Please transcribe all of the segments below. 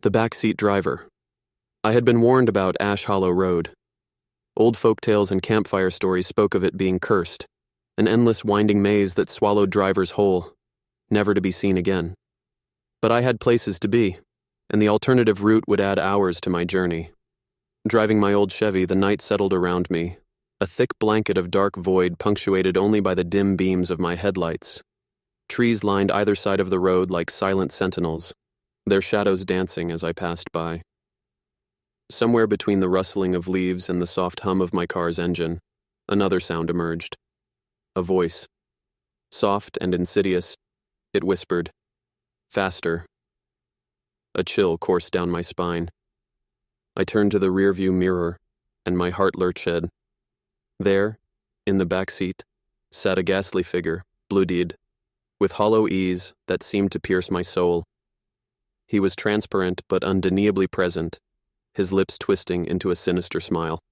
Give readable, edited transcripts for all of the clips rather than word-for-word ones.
The Backseat Driver. I had been warned about Ash Hollow Road. Old folktales and campfire stories spoke of it being cursed, an endless winding maze that swallowed drivers whole, never to be seen again. But I had places to be, and the alternative route would add hours to my journey. Driving my old Chevy, the night settled around me, a thick blanket of dark void punctuated only by the dim beams of my headlights. Trees lined either side of the road like silent sentinels, their shadows dancing as I passed by. Somewhere between the rustling of leaves and the soft hum of my car's engine, another sound emerged. A voice. Soft and insidious, it whispered, "Faster." A chill coursed down my spine. I turned to the rearview mirror, and my heart lurched. There, in the back seat, sat a ghastly figure, bloodied, with hollow ease that seemed to pierce my soul. He was transparent but undeniably present, his lips twisting into a sinister smile.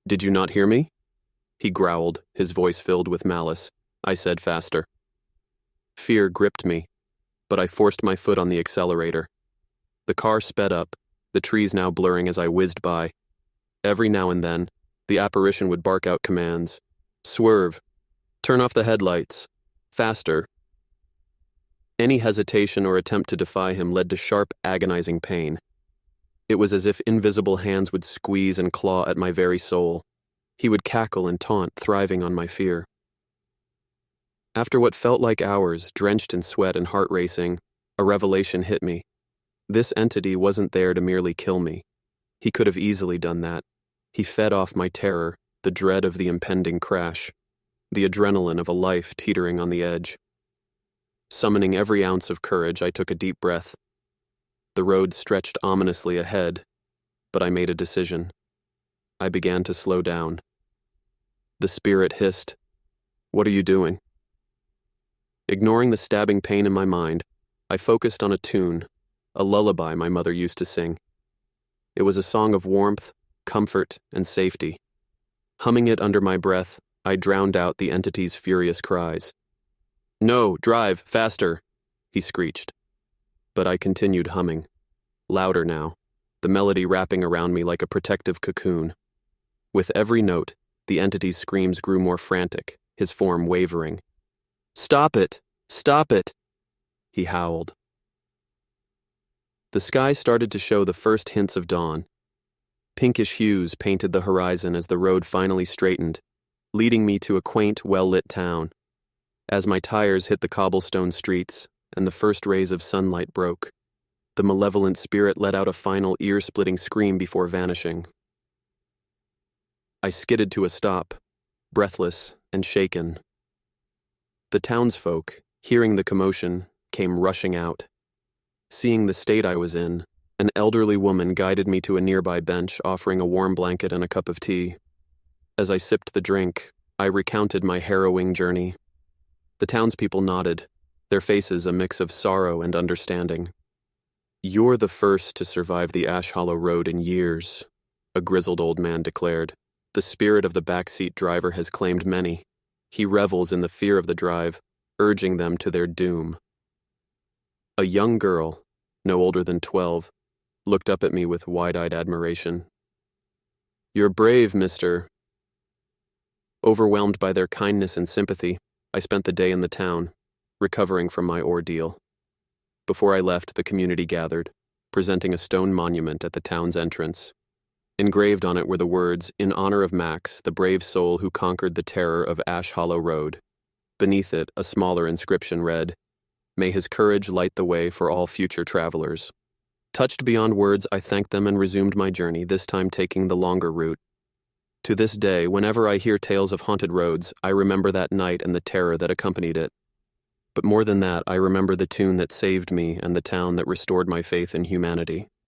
"Did you not hear me?" He growled, his voice filled with malice. I said faster. Fear gripped me, but I forced my foot on the accelerator. The car sped up, the trees now blurring as I whizzed by. Every now and then, the apparition would bark out commands. "Swerve. Turn off the headlights. Faster." Any hesitation or attempt to defy him led to sharp, agonizing pain. It was as if invisible hands would squeeze and claw at my very soul. He would cackle and taunt, thriving on my fear. After what felt like hours, drenched in sweat and heart racing, a revelation hit me. This entity wasn't there to merely kill me. He could have easily done that. He fed off my terror, the dread of the impending crash, the adrenaline of a life teetering on the edge. Summoning every ounce of courage, I took a deep breath. The road stretched ominously ahead, but I made a decision. I began to slow down. The spirit hissed, "What are you doing?" Ignoring the stabbing pain in my mind, I focused on a tune, a lullaby my mother used to sing. It was a song of warmth, comfort, and safety. Humming it under my breath, I drowned out the entity's furious cries. "No, drive, faster," he screeched. But I continued humming, louder now, the melody wrapping around me like a protective cocoon. With every note, the entity's screams grew more frantic, his form wavering. "Stop it! Stop it!" he howled. The sky started to show the first hints of dawn. Pinkish hues painted the horizon as the road finally straightened, leading me to a quaint, well-lit town. As my tires hit the cobblestone streets and the first rays of sunlight broke, the malevolent spirit let out a final ear-splitting scream before vanishing. I skidded to a stop, breathless and shaken. The townsfolk, hearing the commotion, came rushing out. Seeing the state I was in, an elderly woman guided me to a nearby bench, offering a warm blanket and a cup of tea. As I sipped the drink, I recounted my harrowing journey. The townspeople nodded, their faces a mix of sorrow and understanding. "You're the first to survive the Ash Hollow Road in years," a grizzled old man declared. "The spirit of the backseat driver has claimed many. He revels in the fear of the drive, urging them to their doom." A young girl, no older than 12, looked up at me with wide-eyed admiration. "You're brave, mister." Overwhelmed by their kindness and sympathy, I spent the day in the town, recovering from my ordeal. Before I left, the community gathered, presenting a stone monument at the town's entrance. Engraved on it were the words, "In honor of Max, the brave soul who conquered the terror of Ash Hollow Road." Beneath it, a smaller inscription read, "May his courage light the way for all future travelers." Touched beyond words, I thanked them and resumed my journey, this time taking the longer route. To this day, whenever I hear tales of haunted roads, I remember that night and the terror that accompanied it. But more than that, I remember the tune that saved me and the town that restored my faith in humanity.